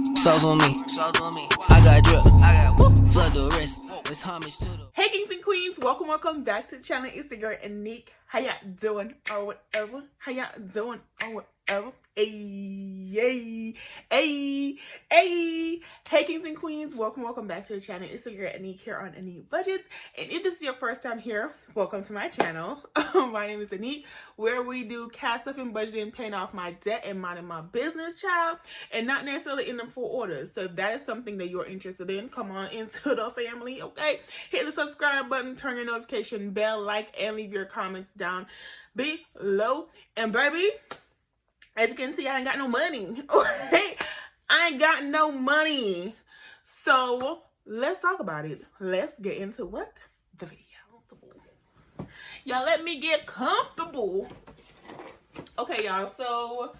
Sauce on me. I got drip. Flood the rest. It's homage to the. Hey kings and queens, welcome back to the channel. It's your girl Aneke. How y'all doing or whatever? How y'all doing or whatever? Hey. Hey kings and queens, welcome back to the channel. It's your girl Aneke here on Aneke Budgets. And if this is your first time here, welcome to my channel. My name is Aneke, where we do cash stuff and budgeting, paying off my debt and minding my business, child, and not necessarily in them full orders. So if that is something that you're interested in, come on into the family, okay? Hit the subscribe button, turn your notification bell, like, and leave your comments down below. And baby, as you can see, I ain't got no money. Okay? I ain't got no money. So let's talk about it. Let's get into what? The video. Y'all let me get comfortable. Okay, y'all. So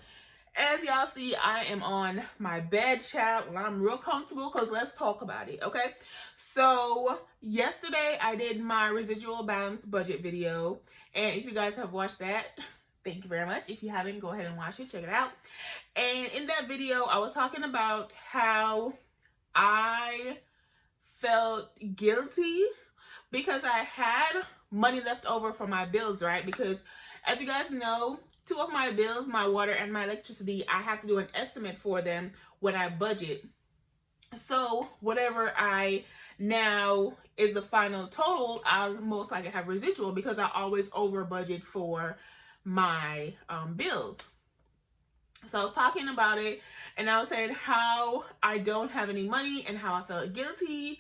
as y'all see, I am on my bed, child. Well, I'm real comfortable because let's talk about it, okay? So yesterday I did my residual balance budget video. And if you guys have watched that, thank you very much. If you haven't, go ahead and watch it. Check it out. And in that video, I was talking about how I felt guilty because I had money left over for my bills, right? Because as you guys know, two of my bills, my water and my electricity, I have to do an estimate for them when I budget. So whatever I now is the final total, I'll most likely have residual because I always over budget for my bills. So I was talking about it and I was saying how I don't have any money and how I felt guilty.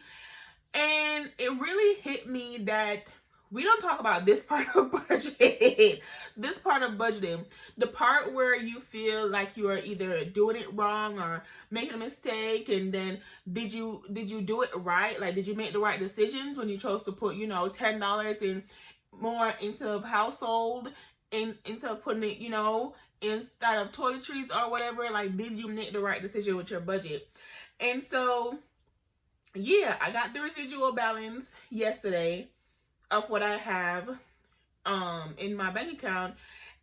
And it really hit me that we don't talk about this part of budgeting. This part of budgeting. The part where you feel like you are either doing it wrong or making a mistake, and then did you do it right? Like, did you make the right decisions when you chose to put, $10 in more into a household instead of putting it, inside of toiletries or whatever? Like, did you make the right decision with your budget? And so yeah, I got the residual balance yesterday of what I have in my bank account,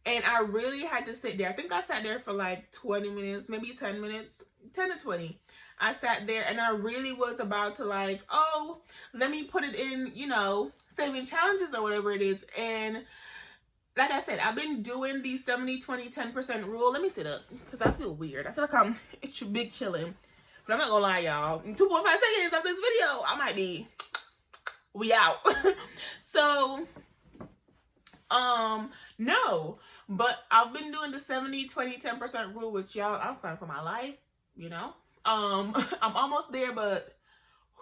and I really had to sit there. I think I sat there for like 20 minutes, maybe 10 minutes, 10 to 20. I sat there and I really was about to like, oh, let me put it in, saving challenges or whatever it is. And like I said, I've been doing the 70, 20, 10% rule. Let me sit up because I feel weird. I feel like it's big chilling. But I'm not gonna lie, y'all. In 2.5 seconds of this video, I might be out. So, no. But I've been doing the 70, 20, 10% rule with y'all. I'm fine for my life, I'm almost there, but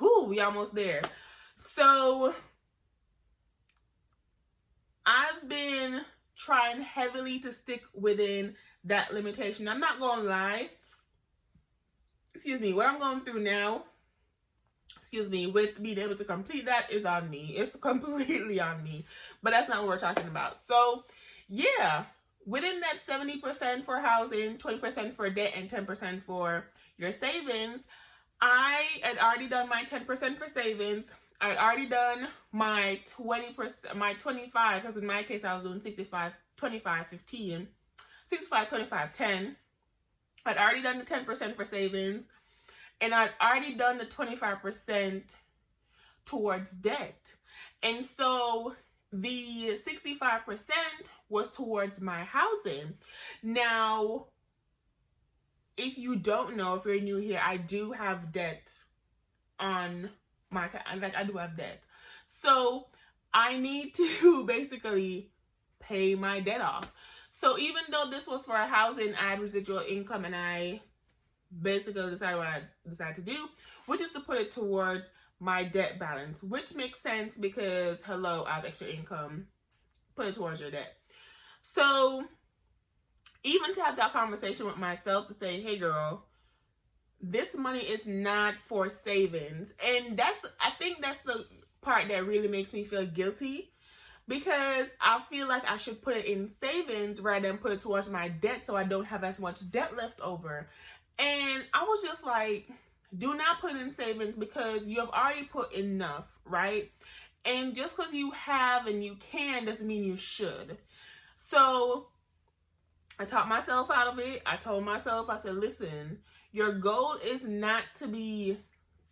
we almost there. So I've been trying heavily to stick within that limitation. I'm not gonna lie. What I'm going through now, with being able to complete that is on me. It's completely on me. But that's not what we're talking about. So, yeah, within that 70% for housing, 20% for debt, and 10% for your savings, I had already done my 10% for savings. I had already done my 20%, my 25, because in my case I was doing 65, 25, 15, 65, 25, 10. I'd already done the 10% for savings, and I'd already done the 25% towards debt. And so the 65% was towards my housing. Now, if you don't know, if you're new here, I do have debt on my, I do have debt. So I need to basically pay my debt off. So even though this was for a housing, I had residual income, and I basically decided what I decided to do, which is to put it towards my debt balance, which makes sense because, hello, I have extra income. Put it towards your debt. So even to have that conversation with myself to say, hey girl, this money is not for savings. And I think that's the part that really makes me feel guilty, because I feel like I should put it in savings rather than put it towards my debt so I don't have as much debt left over. And I was just like, do not put it in savings because you have already put enough, right? And just because you have and you can doesn't mean you should. So I talked myself out of it. I told myself, I said, listen, Your goal is not to be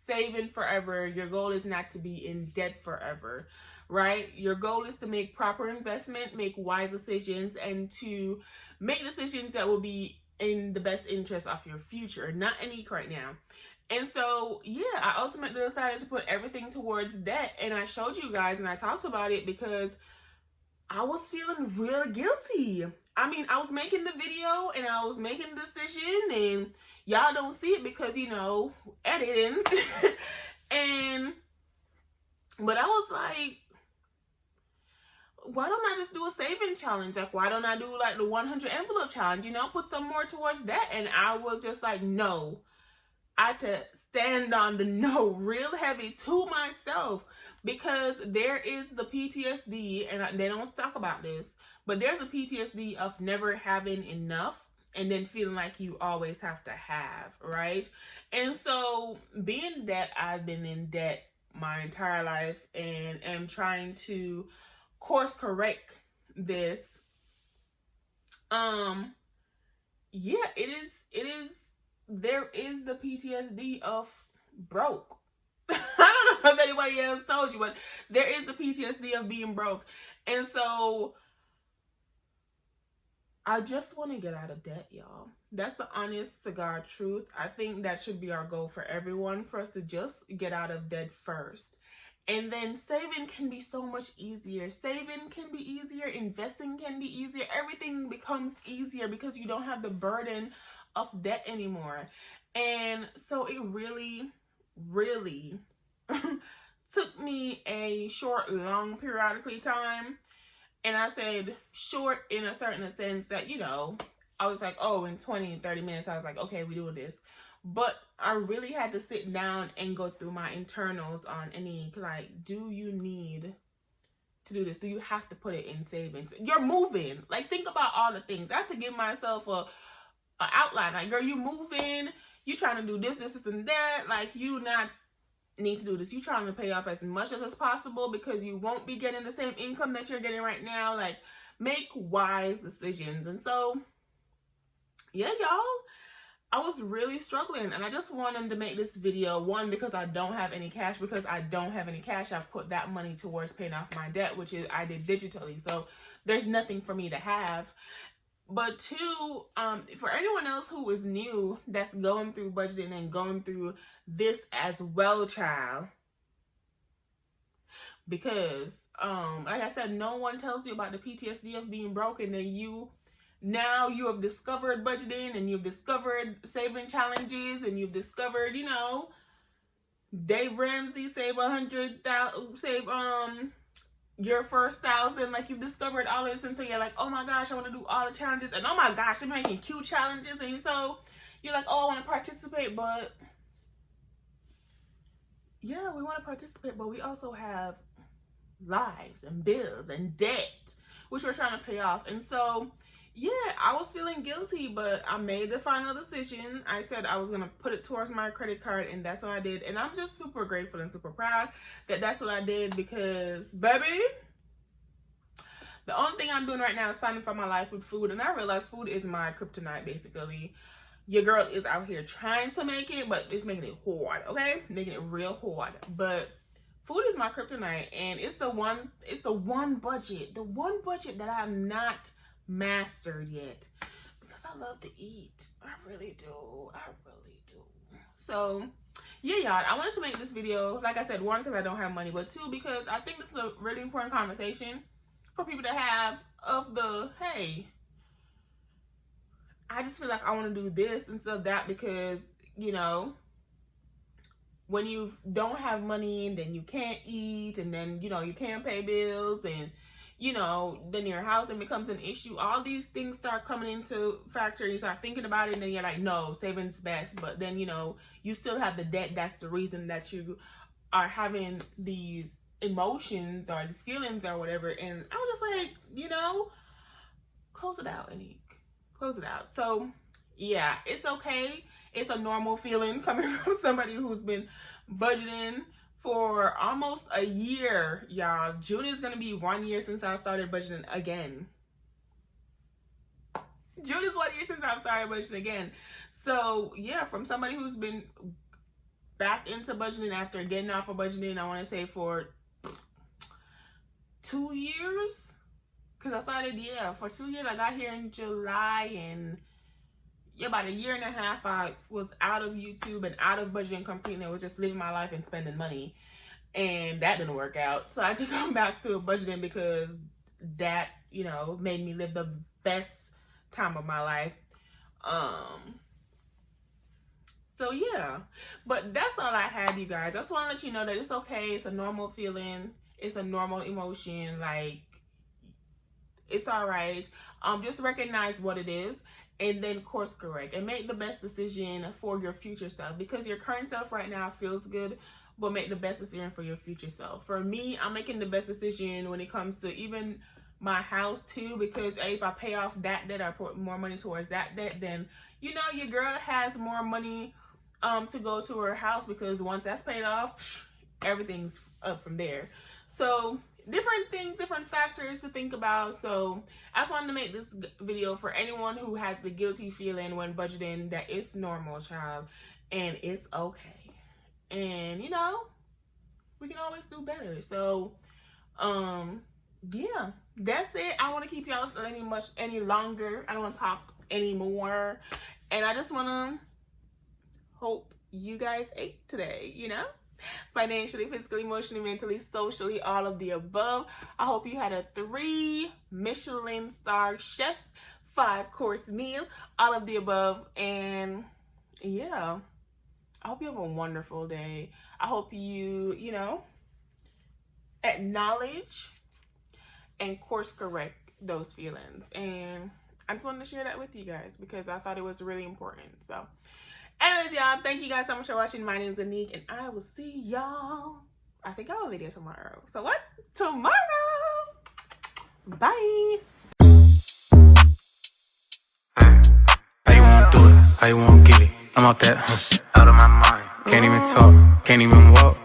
saving forever. Your goal is not to be in debt forever, right? Your goal is to make proper investment, make wise decisions, and to make decisions that will be in the best interest of your future, not Aneke right now. And so, yeah, I ultimately decided to put everything towards debt. And I showed you guys and I talked about it because I was feeling real guilty. I mean, I was making the video and I was making the decision, and y'all don't see it because, you know, editing. But I was like, why don't I just do a saving challenge? Like, why don't I do like the 100 envelope challenge, you know, put some more towards that? And I was just like, no. I had to stand on the no real heavy to myself, because there is the PTSD, and they don't talk about this, but there's a PTSD of never having enough and then feeling like you always have to have, right? And so being that I've been in debt my entire life and am trying to course correct this, yeah, it is there is the PTSD of broke. I don't know if anybody else told you, but there is the PTSD of being broke. And so I just want to get out of debt, y'all. That's the honest to God truth. I think that should be our goal for everyone, for us to just get out of debt first. And then saving can be so much easier. Saving can be easier. Investing can be easier. Everything becomes easier because you don't have the burden of debt anymore. And so it really took me a short, long periodically time. And I said short in a certain sense that, you know, I was like, oh, in 20, 30 minutes, I was like, okay, we're doing this. But I really had to sit down and go through my internals on Aneke. Like, do you need to do this? Do you have to put it in savings? You're moving. Like, think about all the things. I have to give myself a outline. Like, girl, you moving. You trying to do this, and that. Like, you not need to do this. You trying to pay off as much as possible because you won't be getting the same income that you're getting right now. Like, make wise decisions. And so, yeah, y'all, I was really struggling, and I just wanted to make this video, one, because I don't have any cash. Because I don't have any cash, I've put that money towards paying off my debt, which is I did digitally. So there's nothing for me to have. But two, for anyone else who is new, that's going through budgeting and going through this as well, child. Because, like I said, no one tells you about the PTSD of being broke, and then now you have discovered budgeting, and you've discovered saving challenges, and you've discovered, you know, Dave Ramsey, save 100,000, save your first 1,000. Like, you've discovered all this, and so you're like, oh my gosh, I want to do all the challenges, and oh my gosh, they're making cute challenges, and so you're like, oh, I want to participate. But yeah, we want to participate, but we also have lives and bills and debt, which we're trying to pay off. And so, yeah, I was feeling guilty, but I made the final decision. I said I was going to put it towards my credit card, and that's what I did. And I'm just super grateful and super proud that that's what I did, because, baby, the only thing I'm doing right now is fighting for my life with food. And I realize food is my kryptonite, basically. Your girl is out here trying to make it, but it's making it hard, okay? Making it real hard. But food is my kryptonite, and it's the one budget that I have not mastered yet, because I love to eat. I really do. So, yeah, y'all, I wanted to make this video, like I said, one, because I don't have money, but two, because I think this is a really important conversation for people to have of the, hey, I just feel like I want to do this instead of that, because, you know, when you don't have money, then you can't eat, and then, you know, you can't pay bills, and, you know, then your housing becomes an issue. All these things start coming into factor. You start thinking about it, and then you're like, no, saving's best. But then, you know, you still have the debt. That's the reason that you are having these emotions or these feelings or whatever. And I was just like, you know, close it out, Aneke. Close it out. So, yeah, it's okay. It's a normal feeling coming from somebody who's been budgeting for almost a year, y'all. June is going to be 1 year since I started budgeting again. June is 1 year since I've started budgeting again. So yeah, from somebody who's been back into budgeting after getting off of budgeting, I want to say for 2 years. Because I started, for 2 years. I got here in July, and about a year and a half I was out of YouTube and out of budgeting completely. I was just living my life and spending money. And that didn't work out. So I had to come back to budgeting because that, made me live the best time of my life. So yeah, but that's all I had, you guys. I just want to let you know that it's okay. It's a normal feeling. It's a normal emotion. Like, it's all right. Just recognize what it is and then course correct and make the best decision for your future self, because your current self right now feels good, but make the best decision for your future self. For me, I'm making the best decision when it comes to even my house too, because if I pay off that debt, I put more money towards that debt, then your girl has more money to go to her house, because once that's paid off, everything's up from there. So different things, different factors to think about. So I just wanted to make this video for anyone who has the guilty feeling when budgeting, that it's normal, child, and it's okay. And we can always do better. So yeah, that's it. I don't want to keep y'all any longer. I don't want to talk anymore. And I just want to hope you guys ate today, financially, physically, emotionally, mentally, socially, all of the above. I hope you had a 3 Michelin star chef 5-course meal, all of the above. And yeah, I hope you have a wonderful day. I hope you, acknowledge and course correct those feelings. And I just wanted to share that with you guys because I thought it was really important. So anyways, y'all, thank you guys so much for watching. My name is Aneke, and I will see y'all, I think I'll have a video tomorrow. So what? Tomorrow! Bye! How you wanna do it? How you wanna get it? I'm out that, out of my mind. Can't even talk, can't even walk.